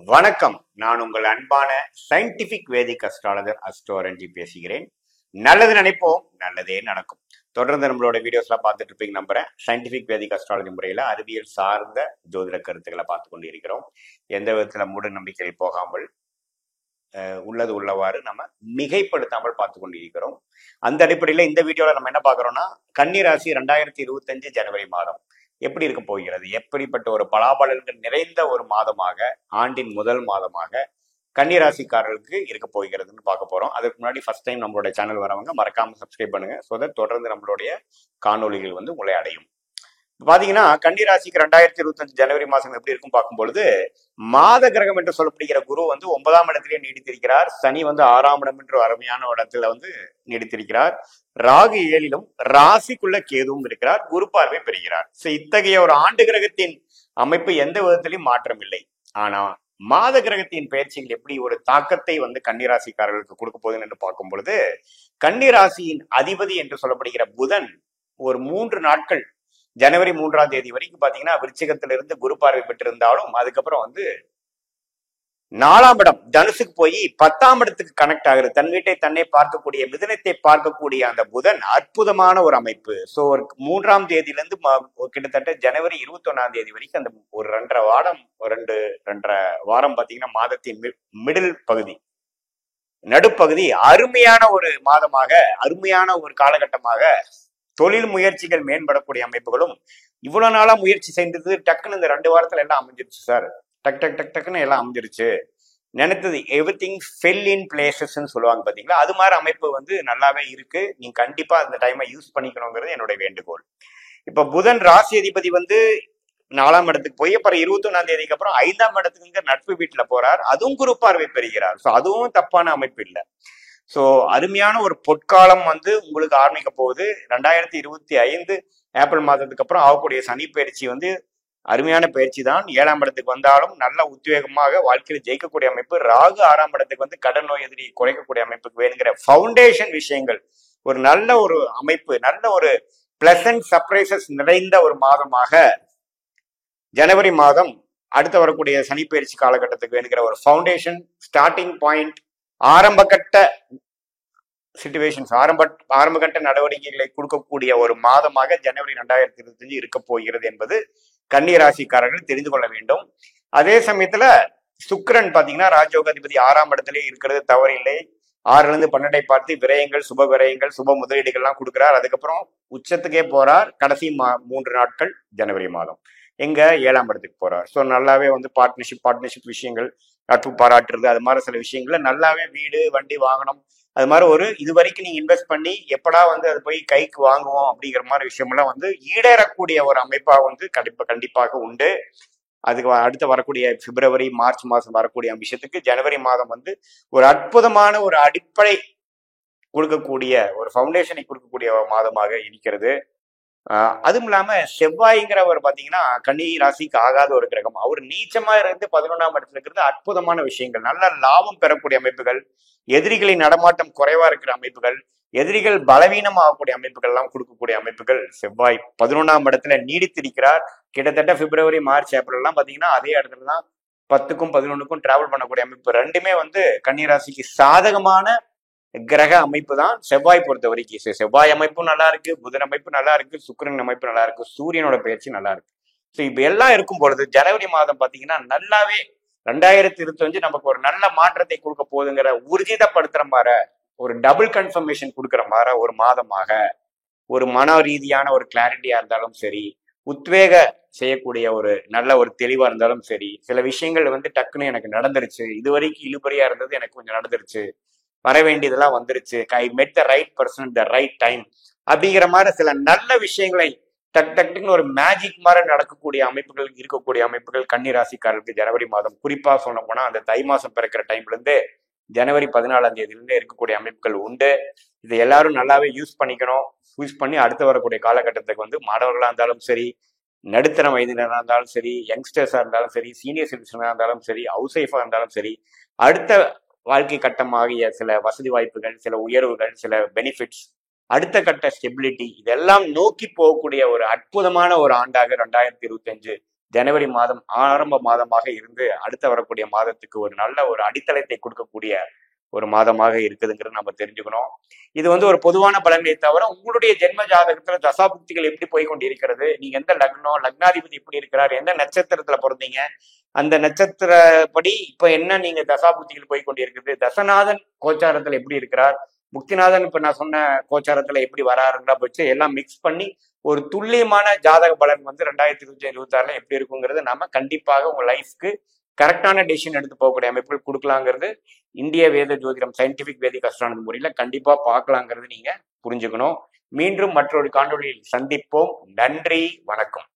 வணக்கம். நான் உங்கள் அன்பான சயின்டிபிக் வேதிக் அஸ்ட்ராலஜர் அஸ்ட்ரோரஞ்சி பேசுகிறேன். நல்லது நினைப்போம், நல்லதே நடக்கும். தொடர்ந்து நம்மளோட வீடியோஸ்லாம் பார்த்துட்டு இருப்பீங்க நம்புறேன். சயின்டிபிக் வேதிக் அஸ்ட்ராலஜி முறையில அறிவியல் சார்ந்த ஜோதிட கருத்துக்களை பார்த்து கொண்டு இருக்கிறோம். எந்த விதத்துல மூட நம்பிக்கையில் போகாமல் உள்ளது உள்ளவாறு நம்ம மிகைப்படுத்தாமல் பார்த்து கொண்டு இருக்கிறோம். அந்த அடிப்படையில இந்த வீடியோல நம்ம என்ன பார்க்கறோம்னா, கன்னி ராசி 2025 ஜனவரி மாதம் எப்படி இருக்க போகிறது, எப்படிப்பட்ட ஒரு பலாபலன்கள் நிறைந்த ஒரு மாதமாக, ஆண்டின் முதல் மாதமாக கன்னிராசிக்காரர்களுக்கு இருக்க போகிறதுன்னு பார்க்க போறோம். அதுக்கு முன்னாடி ஃபர்ஸ்ட் டைம் நம்மளோட சேனல் வரவங்க மறக்காம சப்ஸ்கிரைப் பண்ணுங்க. ஸோ தட் தொடர்ந்து நம்மளுடைய காணொலிகள் உங்களை அடையும். பாத்தீங்கன்னா கன்னிராசிக்கு 2025 ஜனவரி மாசம் எப்படி இருக்கும் பார்க்கும்பொழுது, மாத கிரகம் என்று சொல்லப்படுகிற குரு 9ஆம் இடத்திலே நீடித்திருக்கிறார். சனி 6ஆம் இடம் என்று அருமையான இடத்துல நீடித்திருக்கிறார். ராகு 7லும், ராசிக்குள்ள கேதுவும் இருக்கிறார். குரு பார்வை பெறுகிறார். இத்தகைய ஒரு ஆண்டு கிரகத்தின் அமைப்பு எந்த விதத்திலையும் மாற்றம் இல்லை. ஆனா மாத கிரகத்தின் பயிற்சிகள் எப்படி ஒரு தாக்கத்தை கன்னிராசிக்காரர்களுக்கு கொடுக்க போகுதுன்னு என்று பார்க்கும் பொழுது, கன்னிராசியின் அதிபதி என்று சொல்லப்படுகிற புதன் ஒரு 3 நாட்கள் ஜனவரி 3ஆம் தேதி வரைக்கும் பாத்தீங்கன்னா விருச்சிகத்திலிருந்து குரு பார்வை பெற்றிருந்தாலும், அதுக்கப்புறம் 4ஆம் இடம் தனுசுக்கு போய் 10ஆம் இடத்துக்கு கனெக்ட் ஆகுது. தன் வீட்டை தன்னை பார்க்கக்கூடிய, மிதுனத்தை பார்க்கக்கூடிய அந்த புதன் அற்புதமான ஒரு அமைப்பு. ஸோ 3ஆம் தேதியிலிருந்து கிட்டத்தட்ட ஜனவரி 21ஆம் தேதி வரைக்கும் அந்த ஒரு 2.5 வாரம் பாத்தீங்கன்னா மாதத்தின் மிடில் பகுதி, நடுப்பகுதி அருமையான ஒரு மாதமாக, அருமையான ஒரு காலகட்டமாக தொழில் முயற்சிகள் மேம்படக்கூடிய அமைப்புகளும், இவ்வளவு நாளா முயற்சி செய்தது டக்குன்னு இந்த 2 வாரத்துல எல்லாம் அமைஞ்சிருச்சு சார். டக்குன்னு எல்லாம் அமைஞ்சிருச்சு. நினைத்தது எவ்ரிதிங் ஃபெல் இன் பிளேசஸ்ன்னு சொல்லுவாங்க பாத்தீங்களா, அது மாதிரி அமைப்பு நல்லாவே இருக்கு. நீங்க கண்டிப்பா அந்த டைமை யூஸ் பண்ணிக்கணுங்கிறது என்னுடைய வேண்டுகோள். இப்ப புதன் ராசி அதிபதி 4ஆம் இடத்துக்கு போய் அப்புறம் 21ஆம் தேதிக்கு அப்புறம் 5ஆம் இடத்துக்கு நட்பு வீட்டுல போறார். அதுவும் குரு பார்வை பெறுகிறார். ஸோ அதுவும் தப்பான அமைப்பு இல்லை. ஸோ அருமையான ஒரு பொற்காலம் உங்களுக்கு ஆரம்பிக்க போகுது. 2025 ஏப்ரல் மாதத்துக்கு அப்புறம் ஆகக்கூடிய சனி பயிற்சி அருமையான பயிற்சி தான். 7ஆம் இடத்துக்கு வந்தாலும் நல்ல உத்வேகமாக வாழ்க்கையில் ஜெயிக்கக்கூடிய அமைப்பு. ராகு 6ஆம் இடத்துக்கு கடன் நோய் எதிரி குறைக்கக்கூடிய அமைப்புக்கு வேணுங்கிற ஃபவுண்டேஷன் விஷயங்கள், ஒரு நல்ல ஒரு அமைப்பு, நல்ல ஒரு பிளசன்ட் சர்ப்ரைசஸ் நிறைந்த ஒரு மாதமாக ஜனவரி மாதம், அடுத்து வரக்கூடிய சனி பயிற்சி காலகட்டத்துக்கு வேணுங்கிற ஒரு ஃபவுண்டேஷன், ஸ்டார்டிங் பாயிண்ட், ஆரம்பகட்ட சிச்சுவேஷன்ஸ், ஆரம்பகட்ட நடவடிக்கைகளை கொடுக்கக்கூடிய ஒரு மாதமாக ஜனவரி 2025 இருக்க போகிறது என்பது கன்னிராசிக்காரர்கள் தெரிந்து கொள்ள வேண்டும். அதே சமயத்துல சுக்கிரன் பாத்தீங்கன்னா ராஜயோகாதிபதி 6ஆம் இடத்திலே இருக்கிறது தவறில்லை. 6லிருந்து 12ஐ பார்த்து விரயங்கள், சுப விரயங்கள், சுப முதலீடுகள்லாம் கொடுக்கிறார். அதுக்கப்புறம் உச்சத்துக்கே போறார். கடைசி 3 நாட்கள் ஜனவரி மாதம் எங்க 7ஆம் இடத்துக்கு போறார். ஸோ நல்லாவே பார்ட்னர்ஷிப் விஷயங்கள், நட்பு பாராட்டுறது, அது மாதிரி சில விஷயங்கள்ல நல்லாவே வீடு, வண்டி வாங்கணும், அது மாதிரி இது வரைக்கும் நீங்க இன்வெஸ்ட் பண்ணி எப்படா அது போய் கைக்கு வாங்குவோம் அப்படிங்கிற மாதிரி விஷயம்லாம் ஈடேறக்கூடிய ஒரு அமைப்பா கண்டிப்பாக உண்டு. அதுக்கு அடுத்து வரக்கூடிய பிப்ரவரி, மார்ச் மாசம் வரக்கூடிய விஷயத்துக்கு ஜனவரி மாதம் ஒரு அற்புதமான ஒரு அடிப்படை கொடுக்கக்கூடிய, ஒரு ஃபவுண்டேஷனை கொடுக்கக்கூடிய மாதமாக இருக்கிறது. அதுவும் இல்லாம செவ்வாய்ங்கிறவர் பாத்தீங்கன்னா கன்னி ராசிக்கு ஆகாத ஒரு கிரகம். அவர் நீச்சமா இருந்து 11ஆம் இடத்துல இருக்கிறது அற்புதமான விஷயங்கள். நல்ல லாபம் பெறக்கூடிய அமைப்புகள், எதிரிகளின் நடமாட்டம் குறைவா இருக்கிற அமைப்புகள், எதிரிகள் பலவீனம் ஆகக்கூடிய அமைப்புகள் எல்லாம் கொடுக்கக்கூடிய அமைப்புகள். செவ்வாய் 11ஆம் இடத்துல நீடித்திருக்கிறார். கிட்டத்தட்ட பிப்ரவரி, மார்ச், ஏப்ரல் எல்லாம் பாத்தீங்கன்னா அதே இடத்துல தான் 10க்கும் 11க்கும் டிராவல் பண்ணக்கூடிய அமைப்பு. ரெண்டுமே கன்னிராசிக்கு சாதகமான கிரக அமைப்பு தான் செவ்வாய் பொறுத்த வரைக்கும். செவ்வாய் அமைப்பும் நல்லா இருக்கு, புதன் அமைப்பு நல்லா இருக்கு, சுக்கிரன் அமைப்பு நல்லா இருக்கு, சூரியனோட பயிற்சி நல்லா இருக்கு. ஸோ இப்ப எல்லாம் இருக்கும் பொழுது ஜனவரி மாதம் பாத்தீங்கன்னா நல்லாவே 2025 நமக்கு ஒரு நல்ல மாற்றத்தை கொடுக்க போகுதுங்கிற ஊர்ஜிதப்படுத்துற மாதிரி, ஒரு டபுள் கன்ஃபர்மேஷன் கொடுக்குற மாதிரி ஒரு மாதமாக, ஒரு மன ரீதியான ஒரு கிளாரிட்டியா இருந்தாலும் சரி, உத்வேக செய்யக்கூடிய ஒரு நல்ல ஒரு தெளிவா இருந்தாலும் சரி, சில விஷயங்கள் டக்குன்னு எனக்கு நடந்துருச்சு, இது வரைக்கும் இழுபறியா இருந்தது எனக்கு கொஞ்சம் நடந்துருச்சு, வர வேண்டியதெல்லாம் வந்துருச்சு, ஐ மெட் the right person the right time அப்படிங்கிற மாதிரி சில நல்ல விஷயங்களை டக்குன்னு ஒரு மேஜிக் மாதிரி நடக்கக்கூடிய அமைப்புகள், இருக்கக்கூடிய அமைப்புகள் கன்னிராசிக்காரர்களுக்கு ஜனவரி மாதம், குறிப்பா சொல்ல போனா அந்த தை மாசம் பிறக்கிற டைம்ல இருந்து ஜனவரி 14ஆம் தேதியிலிருந்து இருக்கக்கூடிய அமைப்புகள் உண்டு. இதை எல்லாரும் நல்லாவே யூஸ் பண்ணிக்கணும். யூஸ் பண்ணி அடுத்து வரக்கூடிய காலகட்டத்துக்கு மாணவர்களா இருந்தாலும் சரி, நடுத்தர வயதினராக இருந்தாலும் சரி, யங்ஸ்டர்ஸா இருந்தாலும் சரி, சீனியர் சிட்டிசனா இருந்தாலும் சரி, ஹவுஸ் ஒய்ஃபா இருந்தாலும் சரி, அடுத்த வாழ்க்கை கட்டமாகிய சில வசதி வாய்ப்புகள், சில உயர்வுகள், சில பெனிஃபிட்ஸ், அடுத்த கட்ட ஸ்டெபிலிட்டி, இதெல்லாம் நோக்கி போகக்கூடிய ஒரு அற்புதமான ஒரு ஆண்டாக 2025 ஜனவரி மாதம் ஆரம்ப மாதமாக இருந்து அடுத்த வரக்கூடிய மாதத்துக்கு ஒரு நல்ல ஒரு அடித்தளத்தை கொடுக்கக்கூடிய ஒரு மாதமாக இருக்குதுங்கிறது நம்ம தெரிஞ்சுக்கணும். இது ஒரு பொதுவான பலனை தவிர உங்களுடைய ஜென்ம ஜாதகத்துல தசாபுக்திகள் எப்படி போய் கொண்டிருக்கிறது, நீங்க எந்த லக்னம், லக்னாதிபதி எப்படி இருக்கிறார், எந்த நட்சத்திரத்துல பிறந்தீங்க, அந்த நட்சத்திரப்படி இப்ப என்ன நீங்க தசாபுக்திகள் போய் கொண்டிருக்குது, தசநாதன் கோச்சாரத்துல எப்படி இருக்கிறார், முக்திநாதன் இப்ப நான் சொன்ன கோச்சாரத்துல எப்படி வராருங்களா வச்சு எல்லாம் மிக்ஸ் பண்ணி ஒரு துல்லியமான ஜாதக பலன் 2025-26 எப்படி இருக்குங்கிறது நாம கண்டிப்பாக உங்க லைஃப்க்கு கரெக்டான டெசிஷன் எடுத்து போகக்கூடிய அமைப்புகள் கொடுக்கலாங்கிறது இந்திய வேத ஜோதிடம் சயின்டிபிக் வேதிக் அஸ்ட்ரானமி முறையில கண்டிப்பா பார்க்கலாங்கிறது நீங்க புரிஞ்சுக்கணும். மீண்டும் மற்றொரு காணொளியில் சந்திப்போம். நன்றி, வணக்கம்.